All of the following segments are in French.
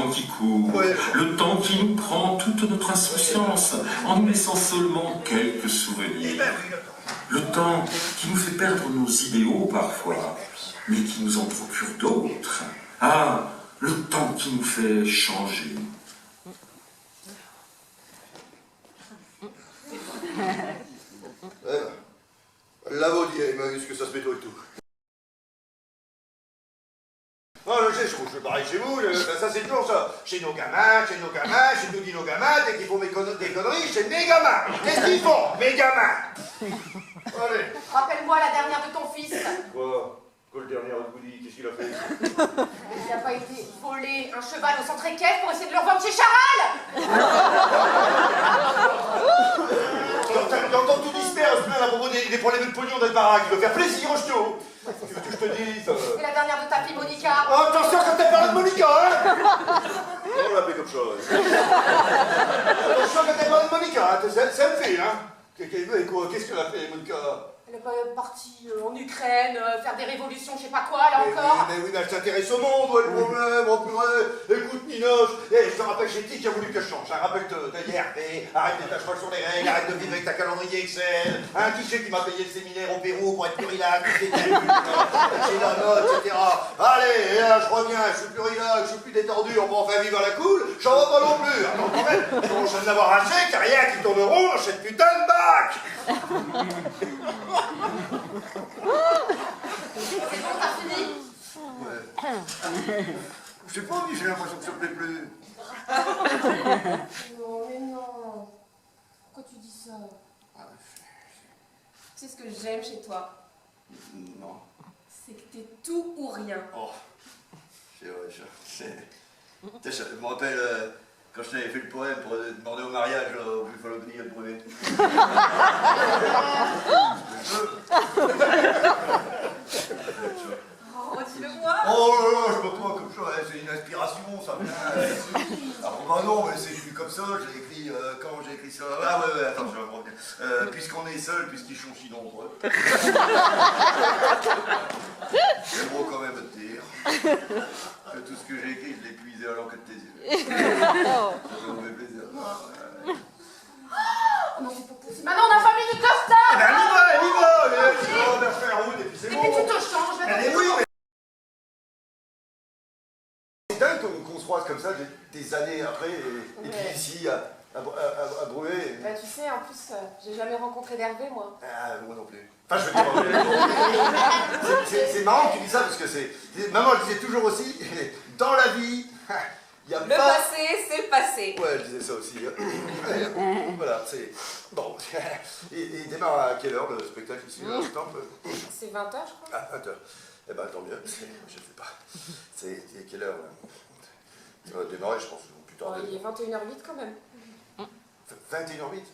temps qui court, ouais. Le temps qui nous prend toute notre insouciance, en nous laissant seulement quelques souvenirs. Le temps qui nous fait perdre nos idéaux parfois, mais qui nous en procure d'autres. Ah, le temps qui nous fait changer. La vaudier, mais est-ce que ça se met tôt et tout? Non, je fais pareil chez vous, ça c'est toujours ça. Chez nos gamins, chez nous dit nos gamins, dès qu'ils font des conneries, chez mes gamins. Qu'est-ce qu'ils font, mes gamins? Allez. Rappelle-moi la dernière de ton fils. Quoi le dernier goudi, qu'est-ce qu'il a fait? Il n'a pas été volé un cheval au centre équestre pour essayer de le revendre chez Charal? T'entends tout disperse, à propos des problèmes de pognon dans le baraque, il veut faire plaisir, Hochto. Qu'est-ce que je te dis, ça? Et la dernière de ta fille, Monica? Oh, attention quand t'as parlé de Monica, hein? On l'appelle comme ça, ouais. Attention quand t'as parlé de Monica, hein, ça me fait, hein? Qu'est-ce qu'elle a fait, Monica? Elle est pas partie en Ukraine, faire des révolutions, je sais pas quoi, là encore. Mais oui, mais elle s'intéresse au monde, ouais, le problème, oh purée. Écoute, Ninoche, je te rappelle, j'ai dit qui a voulu que je change. Rappelle-toi, d'hier, arrête de tâcher sur les règles, arrête de vivre avec ta calendrier Excel. Qui c'est qui m'a payé le séminaire au Pérou pour être plus relax, j'ai la note, etc. Allez, et là, je reviens, je suis plus relax, je suis plus détendu, on peut enfin vivre à la cool, j'en vois pas non plus. Attends, quand même, je viens d'avoir un chèque, rien qui tourne rond dans cette putain de bac. C'est bon, t'as fini? Ouais. Je sais pas, mais j'ai l'impression que ça me plaît plus. Non, mais non. Pourquoi tu dis ça? Tu sais ce que j'aime chez toi? Non. C'est que t'es tout ou rien. Oh, c'est vrai, ça. Ça me rappelle quand je t'avais fait le poème pour demander au mariage au plus Falogny à brevet. Oh, dis-le-moi. Oh là là, je me vois comme ça, c'est une inspiration, ça vient. Ah bah non, mais c'est venu comme ça, j'ai écrit, quand j'ai écrit ça. Ah ouais, attends, je vais revenir. Puisqu'on est seul, puisqu'ils sont si nombreux. C'est beau quand même de te dire que tout ce que j'ai écrit, je l'ai puisé à l'encre de tes yeux. Ça me fait plaisir. Oh non, c'est pas possible. Maintenant, on a famille du costard. Eh ben, elle y va, on va faire route et puis c'est Et bon. puis tu te changes, Oui, mais... C'est dingue qu'on se croise comme ça des années après, et puis ici, à Bruay. Bah tu sais, en plus, j'ai jamais rencontré d'Hervé, moi. Ah, moi non plus. Enfin, je veux dire, c'est marrant que tu dis ça, parce que maman, elle disait toujours aussi, dans la vie, il y a Le pas... passé, c'est le passé. Ouais, elle disait ça aussi. Voilà, c'est... Bon. Il démarre à quelle heure, le spectacle ici, là, C'est 20h, je crois. Ah, 20h. Eh ben, tant mieux. Je sais pas. C'est quelle heure, là? Ça va démarrer, je pense, plus tard. Il est 21h08 quand même. 21h08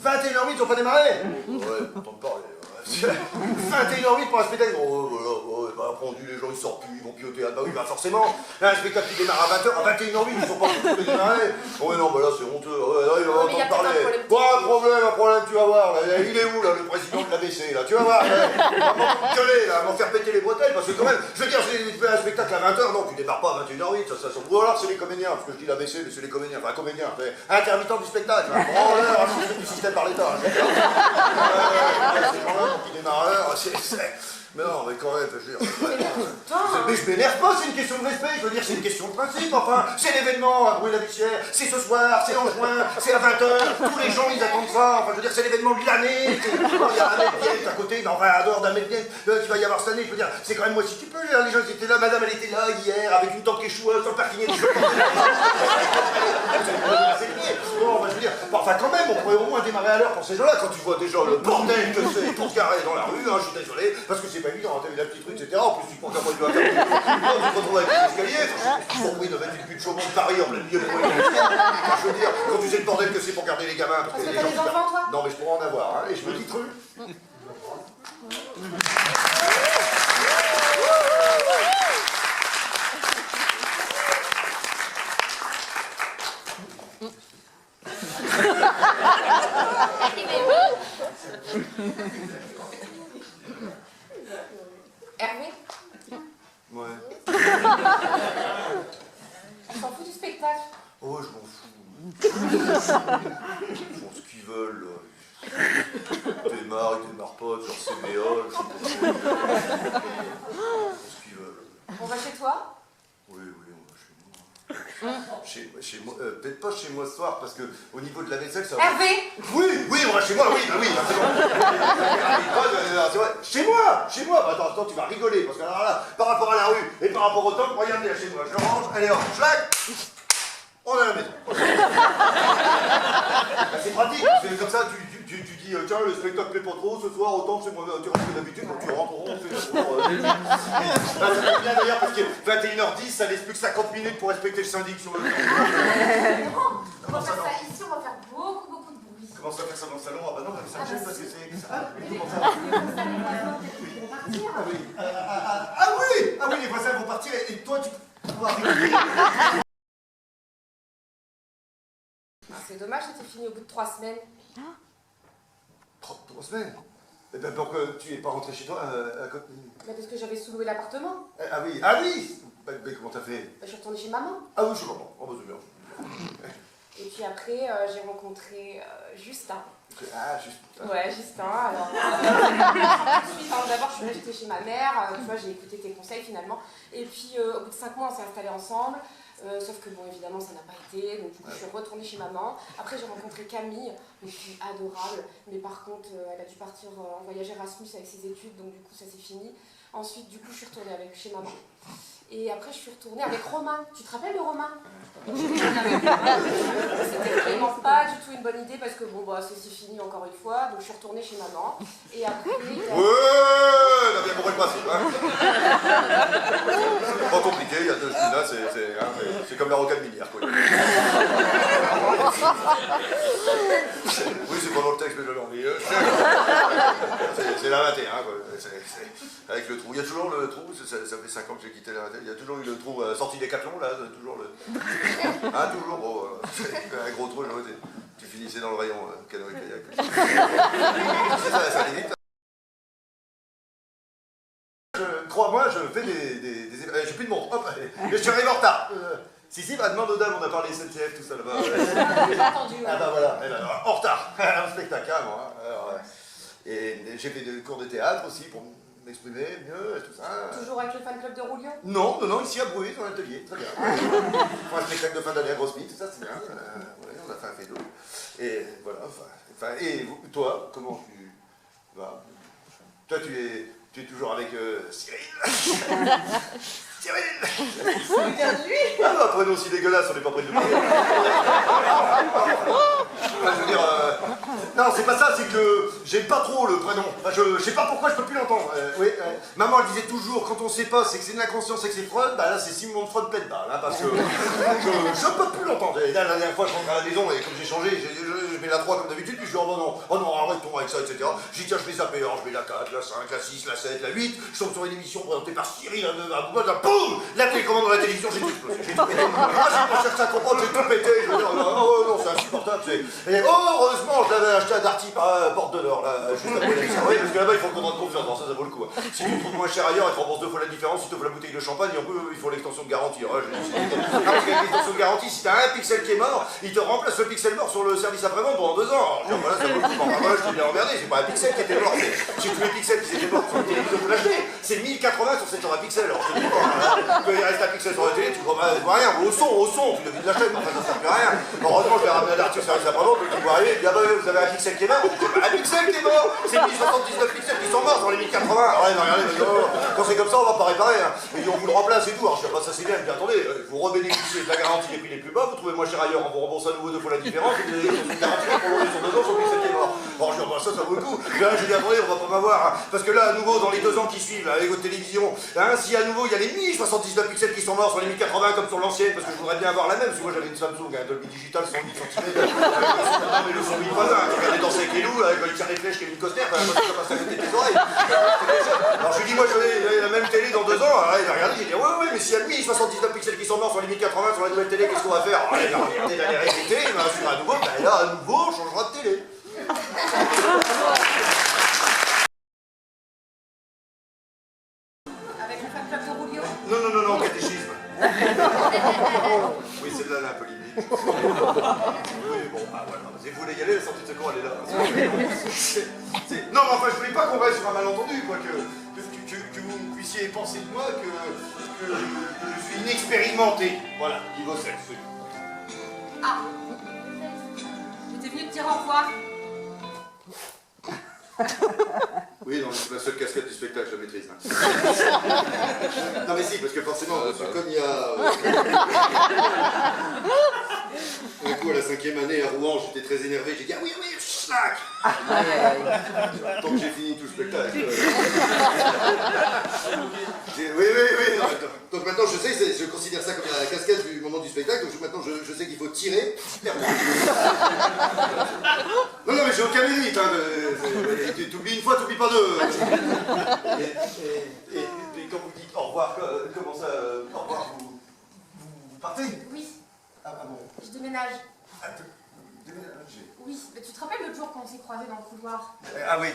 21h08, ils ont pas démarré? Ouais, t'entends parler. 21h08 pour un spectacle. Oh, voilà, après on dit les gens ils sortent plus, ils vont pioter. Bah oui, bah forcément. Là, un spectacle qui démarre à 20h, à 21h08, ils sont pas tous démarrer. Oh, mais non, bah là c'est honteux. Ouais, là, il va entendre parler. Quoi, un problème, tu vas voir. Là, il est où, là, le président de l'ABC, là? Tu vas voir. Là, il va m'en gueuler, là, m'en faire péter les bretelles, parce que quand même, je veux dire, j'ai fait un spectacle à 20h, non, tu démarres pas à 21h08, ça. Ou alors c'est les comédiens, parce que je dis l'ABC, mais c'est les comédiens, enfin, comédiens, intermittent du spectacle. Bon, là, du système par l'État. Ces gens-là, qui démarrent à l'heure, mais non, mais quand même, je veux dire... Mais je m'énerve pas, c'est une question de respect, je veux dire, c'est une question de principe, enfin, c'est l'événement à Bruy-la-Bissière, c'est ce soir, c'est en juin, c'est à 20h, tous les gens, ils attendent ça, enfin, je veux dire, c'est l'événement de l'année, il y a un mec à côté, enfin, à dehors d'un mec qui va y avoir cette année, je veux dire, c'est quand même moi, si tu peux, les gens, ils étaient là, madame, elle était là hier, avec une tante quechua, sur le parking, bon, bah, je veux dire, enfin, quand même, on pourrait au moins démarrer à l'heure pour ces gens-là, quand tu vois déjà le bordel que c'est pour se garer dans la rue, hein, je suis désolé, parce que c'est pas évident, t'as vu la petite rue, etc. En plus, tu prends ta voiture à faire, tu te retrouves avec les escaliers, je suis surpris de mettre une pute chaumont de Paris en plein milieu de Bruy. Je veux dire, quand tu sais le bordel que c'est pour garder les gamins. Parce que t'as des enfants, toi? Non, mais je pourrais en avoir, hein, et je me dis cru. Hervé? Ouais. On s'en fout du Ils font ce qu'ils veulent, là. Ils démarrent pas, genre CBA, je sais pas trop. Ils font ce qu'ils veulent. On va chez toi? Oui, on va chez moi. Peut-être pas chez moi ce soir, parce que au niveau de la vaisselle, ça va. Hervé! Oui, on va chez moi, c'est bon. C'est vrai. Chez moi bah, attends, tu vas rigoler, parce que alors là, par rapport à la rue et par rapport au temps, regardez là chez moi, je range, allez hop, schlac, on est à la maison. Bah, c'est pratique, parce que comme ça, tu dis, tiens, le spectacle plaît pas trop, ce soir, autant que c'est moi, tu restes que d'habitude, quand tu rentres, on fait ça tombe bien d'ailleurs, parce que 21h10, ça laisse plus que 50 minutes pour respecter le syndic sur le temps. On va faire ça ici, on va faire beaucoup de bruit. Comment ça faire ça dans le salon? Ah bah non, ça me gêne parce que c'est... Comment ça? Ah oui, les voisins vont partir et toi tu vas rigoler. C'est dommage, c'était fini au bout de 3 semaines. 3 semaines? Eh ben pourquoi tu es pas rentré chez toi à côté? Mais parce que j'avais sous-loué l'appartement. Ah oui. Mais comment t'as fait? Je suis retournée chez maman. Ah oui, je comprends. Oh bah c'est bien. Et puis après, j'ai rencontré Justin. Ah, juste. Ouais, Justin, alors... D'abord, je suis restée chez ma mère, tu vois, j'ai écouté tes conseils finalement. Et puis, au bout de 5 mois, on s'est installés ensemble. Sauf que, bon, évidemment, ça n'a pas été. Donc, du coup, je suis retournée chez maman. Après, j'ai rencontré Camille, une fille adorable. Mais par contre, elle a dû partir en voyage Erasmus avec ses études. Donc, du coup, ça s'est fini. Ensuite, du coup, je suis retournée chez maman. Et après, je suis retournée avec Romain. Tu te rappelles de Romain? C'était vraiment pas du tout une bonne idée parce que bon, bah, c'est fini encore une fois. Donc, je suis retournée chez maman. Et après. Ouais, t'as bien compris le principe, hein. C'est pas compliqué, il y a deux là, c'est comme la rocade minière, quoi. Oui, c'est pas dans le texte, mais je l'ai envie. C'est la 21, quoi. Avec le trou. Il y a toujours le trou, ça fait 5 ans que j'ai quitté la 21. Il y a toujours eu le trou sorti des Decathlon, là, toujours le. Ah, toujours, bon, un gros trou, tu finissais dans le rayon canoë-kayak. C'est ça allait vite. Crois-moi, je fais j'ai plus de montre, hop, je suis arrivé en retard. Si, bah, demande aux dames, on a parlé SNCF, tout ça là-bas. J'ai entendu. Ah bah voilà, en retard, un spectacle, hein, moi. Alors, et j'ai fait des cours de théâtre aussi pour m'exprimer mieux, et tout ça. Toujours avec le fan club de Roulion? Non, ici à Bruy, dans l'atelier, très bien. Pour un spectacle de fin d'année à Grosse-Mine, tout ça, c'est bien. Ouais, on a fait un fait d'eau. Et voilà, et toi, comment tu vas? Toi, tu es toujours avec Cyril. Cyril. Ah bah, prénom aussi dégueulasse, on n'est pas près de le dire. Je veux dire, non, c'est pas ça, c'est que j'aime pas trop le prénom. Enfin, je sais pas pourquoi je peux plus l'entendre. Oui, maman elle disait toujours, quand on sait pas, c'est que c'est de l'inconscience et que c'est Freud, bah là c'est Simon Freud pète balle, hein, parce que je peux plus l'entendre. Et là, la dernière fois, je rentre à la maison et comme j'ai changé, je mets la 3 comme d'habitude, puis je dis oh non, arrêtons avec ça, etc. J'y tiens, je mets ça payant, je mets la 4, la 5, la 6, la 7, la 8, je tombe sur une émission présentée par Cyril, boum, la télécommande dans la télévision, j'ai tout explosé, j'ai tout pété. Ah, j'ai pas cherché à comprendre, j'ai tout pété, je veux dire, non, c'est insupportable, et heureusement, je l'avais acheté à Darty par Porte de l'Or, là, juste après la oui, parce que là-bas, il faut le contrat de confiance, alors ça vaut le coup. Si tu le trouves moins cher ailleurs, ils te remboursent 2 fois la différence, si tu ouvres la bouteille de champagne, et en plus, il faut l'extension de garantie. Parce qu'avec l'extension de garantie, si t'as un pixel qui est mort, il te remplace le pixel mort sur le service après-vente pendant 2 ans. Alors, voilà, ça vaut le coup. Voilà, je t'ai bien emmerdé, c'est pas un pixel qui était mort, c'est tous les pixels qui étaient morts sur la télévision, vous l'achetez. C'est 1080 sur 700 pixels, alors je te dis pas, quand il reste un pixel sur la télé, tu vois rien, au son, tu le vis de la chaîne, enfin ça sert plus à rien. Heureusement, je l'ai ramené à Darty au service après-vente, le type va arriver, il dit ah bah vous avez un pixel qui est mort, un pixel qui est mort, c'est 1079 pixels qui sont morts sur les 1080. Alors il m'a regardé, il m'a dit oh, quand c'est comme ça, on va pas réparer, hein. Il dit on vous le remplace et tout, alors je sais pas, ça c'est bien, il me dit attendez, vous rebénéficiez de la garantie des prix les plus bas, vous trouvez moins cher ailleurs, on vous rembourse à nouveau 2 fois la différence, et vous avez une garantie pour prolonger sur 2 ans sur le pixel qui est mort. Alors je dis bah, ça vaut le coup. Là j'ai dit attendez, on va pas m'avoir, hein, parce que là à nouveau dans les 2 ans qui suivent, avec votre télévision, hein, si à nouveau il y a les 1079 pixels qui sont morts sur les 1080 comme sur l'ancienne, parce que je voudrais bien avoir la même, parce que moi j'avais une Samsung, un Dolby Digital 110 cm, mais le son du voisin, tu regardais Danser avec les loups, avec il tire les flèches Kevin Costner, ça passe à côté de tes oreilles. Alors je lui dis moi je veux la même télé dans 2 ans, alors il a regardé, il dit ouais mais s'il y a 1079 pixels qui sont morts sur les 1080 sur la nouvelle télé, qu'est-ce qu'on va faire? Alors il a regardé, il a répété, il m'a assuré à nouveau, ben là à nouveau on changera de télé. Avec le fan club de Roulion? Non, catéchisme. Oui, celle-là, elle est un peu limite. Oui, bon, bah voilà. Si vous voulez y aller, la sortie de secours, elle est là. Non, mais enfin, je voulais pas qu'on reste sur un malentendu, quoi, que vous puissiez penser de moi que je suis inexpérimenté. Voilà, niveau sexe. Ah, j'étais venue te dire au revoir. Oui, non, c'est la seule casquette du spectacle, je la maîtrise. Hein. Non, mais si, parce que forcément, comme il y a... Un coup, à la 5e année, à Rouen, j'étais très énervé, j'ai dit « Ah oui, oui, schlac !» Tant que j'ai fini tout le spectacle. Oui. Non, donc maintenant, je sais, je considère ça comme la casquette du moment du spectacle, donc maintenant, je sais qu'il faut tirer. Non, mais j'ai aucun mérite, hein. T'oublies une fois, t'oublies pas deux. Et quand vous dites au revoir, comment ça, au revoir, vous partez? Oui, Ah bon? je déménage. Ah, déménager. Oui, mais tu te rappelles l'autre jour quand on s'est croisés dans le couloir? Ah oui.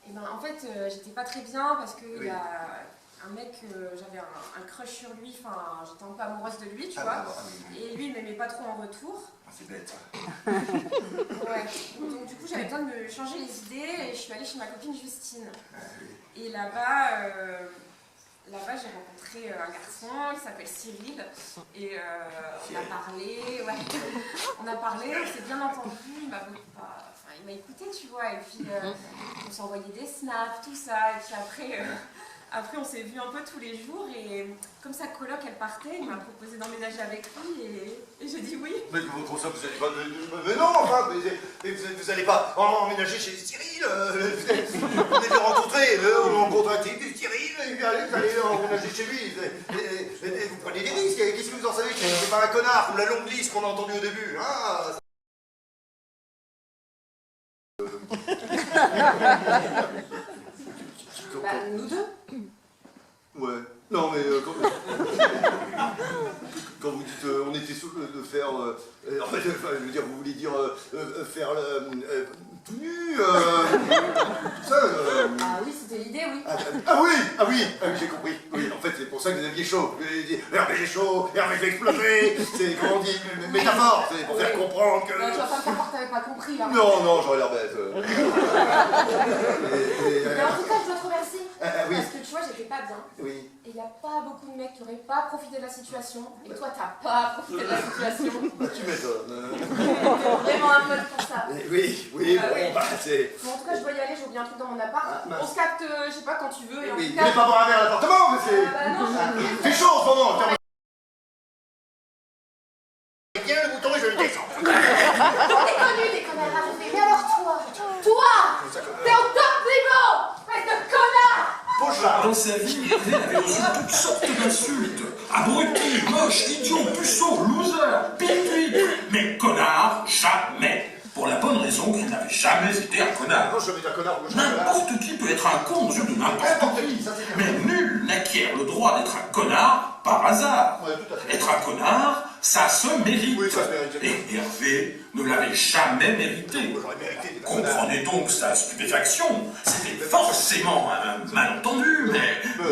Et ben en fait, j'étais pas très bien parce que Oui. y a un mec, j'avais un crush sur lui, enfin j'étais un peu amoureuse de lui, tu vois. Oui. Et lui, il m'aimait pas trop en retour. Ah, c'est bête, ça. Ouais. Donc du coup, j'avais besoin de me changer les idées et je suis allée chez ma copine Justine. Et là-bas, j'ai rencontré un garçon, il s'appelle Cyril, et on a parlé, ouais, on s'est bien entendu, il m'a écouté, tu vois, et puis on s'est envoyé des snaps, tout ça, et puis après on s'est vus un peu tous les jours, et comme sa coloc elle partait, il m'a proposé d'emménager avec lui, et j'ai dit oui. Mais comment ça, vous allez pas... Mais non, enfin, vous allez pas emménager chez Cyril, vous allez le rencontrer, on rencontre un type, Cyril, et puis allez, vous allez emménager chez lui, et vous prenez des risques, qu'est-ce que vous en savez, que c'est pas un connard, comme la longue liste qu'on a entendue au début, hein. Bah, nous deux. Ouais. Non, mais quand vous dites on était sûr de faire... en fait, je veux dire, vous voulez dire faire tout nu, tout ça. Ah oui, c'était l'idée, oui. Ah oui, j'ai compris. Oui, en fait, c'est pour ça que vous aviez chaud. Vous avez dit, Hervé, j'ai chaud, Hervé, je vais exploser. C'est, comment on dit, métaphore. C'est pour faire comprendre que... Non, tu vas pas me faire croire que t'avais pas compris, là. Non, j'aurais l'air bête. Mais en tout cas, je dois te remercier. Oui. Parce que tu vois, j'étais pas bien. Oui. Et il n'y a pas beaucoup de mecs qui auraient pas profité de la situation. Et toi, t'as pas profité de la situation. Tu m'étonnes. Vraiment un peu pour ça. Oui, bon, bah, c'est... Bon, en tout cas, je dois y aller, j'ai oublié un truc dans mon appart. On se capte, je sais pas, quand tu veux. Et en Oui, tout vous cas... voulez pas boire un verre à l'appartement, parce que... bah non, C'est chaud en ce moment. Tiens le bouton et je le descends. T'es connu des connards arrivés. Mais alors toi, t'es au top niveau. Espèce de connard. Dans sa vie, Hervé avait reçu toutes sortes d'insultes. Abruti, moche, idiot, puceau, loser, pipi. Mais connard, jamais. Pour la bonne raison qu'il n'avait jamais été un connard. Non, je vais être un connard. N'importe qui peut être un con aux yeux de n'importe qui. Mais nul n'acquiert le droit d'être un connard par hasard. Ouais, tout à fait. Être un connard, ça se mérite. Oui, ça se mérite. Et Hervé ne l'avait jamais mérité. J'aurais mérité d'être un connard. Comprenez donc sa stupéfaction. C'était forcément un malentendu, mais ta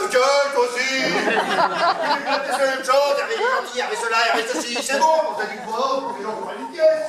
gueule, toi aussi. C'est la même chose, Hervé gentil, Hervé cela, Hervé ceci, c'est bon, t'as dit quoi? Les gens comprennent une pièce.